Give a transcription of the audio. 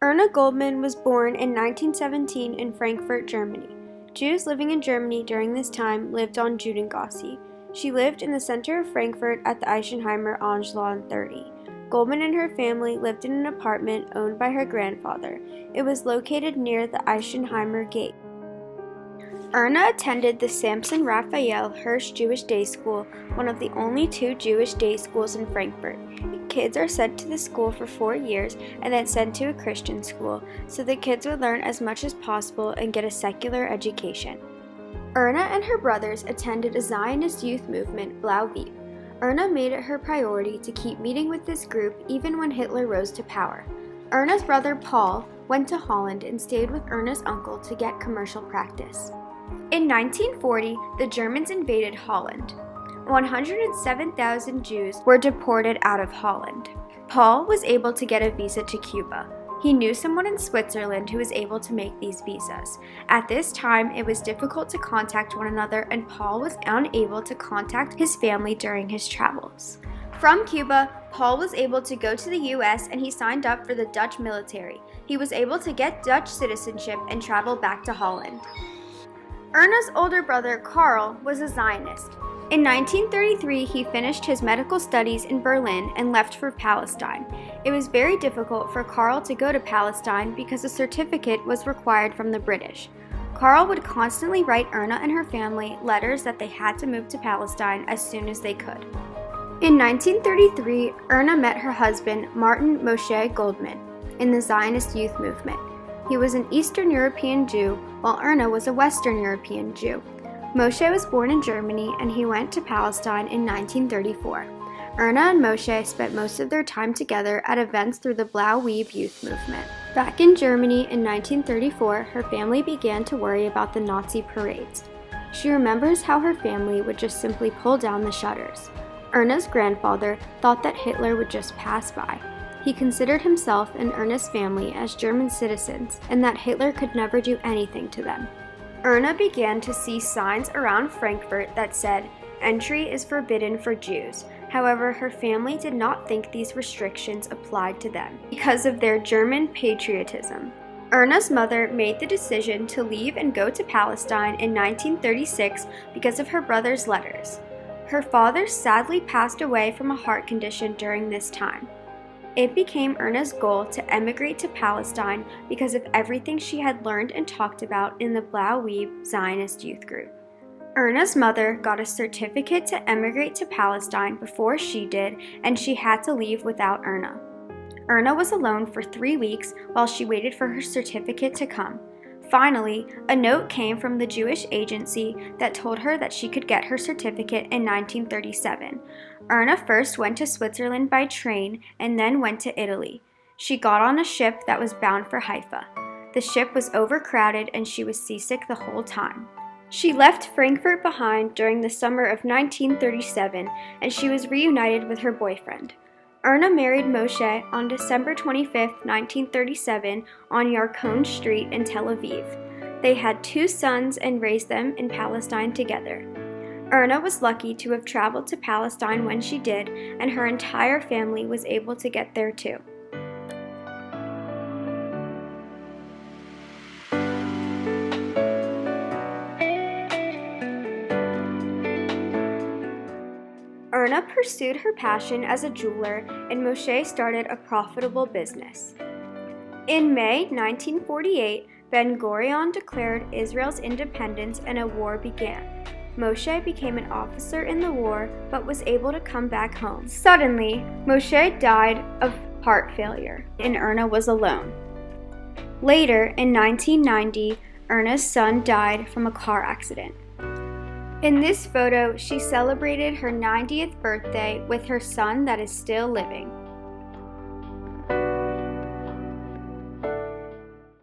Erna Goldmann was born in 1917 in Frankfurt, Germany. Jews living in Germany during this time lived on Judengasse. She lived in the center of Frankfurt at the Eichenheimer Angelaan 30. Goldmann and her family lived in an apartment owned by her grandfather. It was located near the Eichenheimer Gate. Erna attended the Samson Raphael Hirsch Jewish Day School, one of the only 2 Jewish day schools in Frankfurt. Kids are sent to the school for 4 years and then sent to a Christian school, so the kids would learn as much as possible and get a secular education. Erna and her brothers attended a Zionist youth movement, Blau Vieb. Erna made it her priority to keep meeting with this group even when Hitler rose to power. Erna's brother Paul went to Holland and stayed with Erna's uncle to get commercial practice. In 1940, the Germans invaded Holland. 107,000 Jews were deported out of Holland. Paul was able to get a visa to Cuba. He knew someone in Switzerland who was able to make these visas. At this time, it was difficult to contact one another, and Paul was unable to contact his family during his travels. From Cuba, Paul was able to go to the U.S. and he signed up for the Dutch military. He was able to get Dutch citizenship and travel back to Holland. Erna's older brother, Karl, was a Zionist. In 1933, he finished his medical studies in Berlin and left for Palestine. It was very difficult for Karl to go to Palestine because a certificate was required from the British. Karl would constantly write Erna and her family letters that they had to move to Palestine as soon as they could. In 1933, Erna met her husband, Martin Moshe Goldmann, in the Zionist youth movement. He was an Eastern European Jew, while Erna was a Western European Jew. Moshe was born in Germany and he went to Palestine in 1934. Erna and Moshe spent most of their time together at events through the Blau Vieb youth movement. Back in Germany in 1934, her family began to worry about the Nazi parades. She remembers how her family would just simply pull down the shutters. Erna's grandfather thought that Hitler would just pass by. He considered himself and Erna's family as German citizens and that Hitler could never do anything to them. Erna began to see signs around Frankfurt that said, "Entry is forbidden for Jews." However, her family did not think these restrictions applied to them because of their German patriotism. Erna's mother made the decision to leave and go to Palestine in 1936 because of her brother's letters. Her father sadly passed away from a heart condition during this time. It became Erna's goal to emigrate to Palestine because of everything she had learned and talked about in the Blau Vieb Zionist youth group. Erna's mother got a certificate to emigrate to Palestine before she did, and she had to leave without Erna. Erna was alone for 3 weeks while she waited for her certificate to come. Finally, a note came from the Jewish agency that told her that she could get her certificate in 1937. Erna first went to Switzerland by train and then went to Italy. She got on a ship that was bound for Haifa. The ship was overcrowded and she was seasick the whole time. She left Frankfurt behind during the summer of 1937 and she was reunited with her boyfriend. Erna married Moshe on December 25, 1937 on Yarkon Street in Tel Aviv. They had 2 sons and raised them in Palestine together. Erna was lucky to have traveled to Palestine when she did, and her entire family was able to get there too. Erna pursued her passion as a jeweler, and Moshe started a profitable business. In May 1948, Ben-Gurion declared Israel's independence and a war began. Moshe became an officer in the war, but was able to come back home. Suddenly, Moshe died of heart failure, and Erna was alone. Later, in 1990, Erna's son died from a car accident. In this photo, she celebrated her 90th birthday with her son that is still living.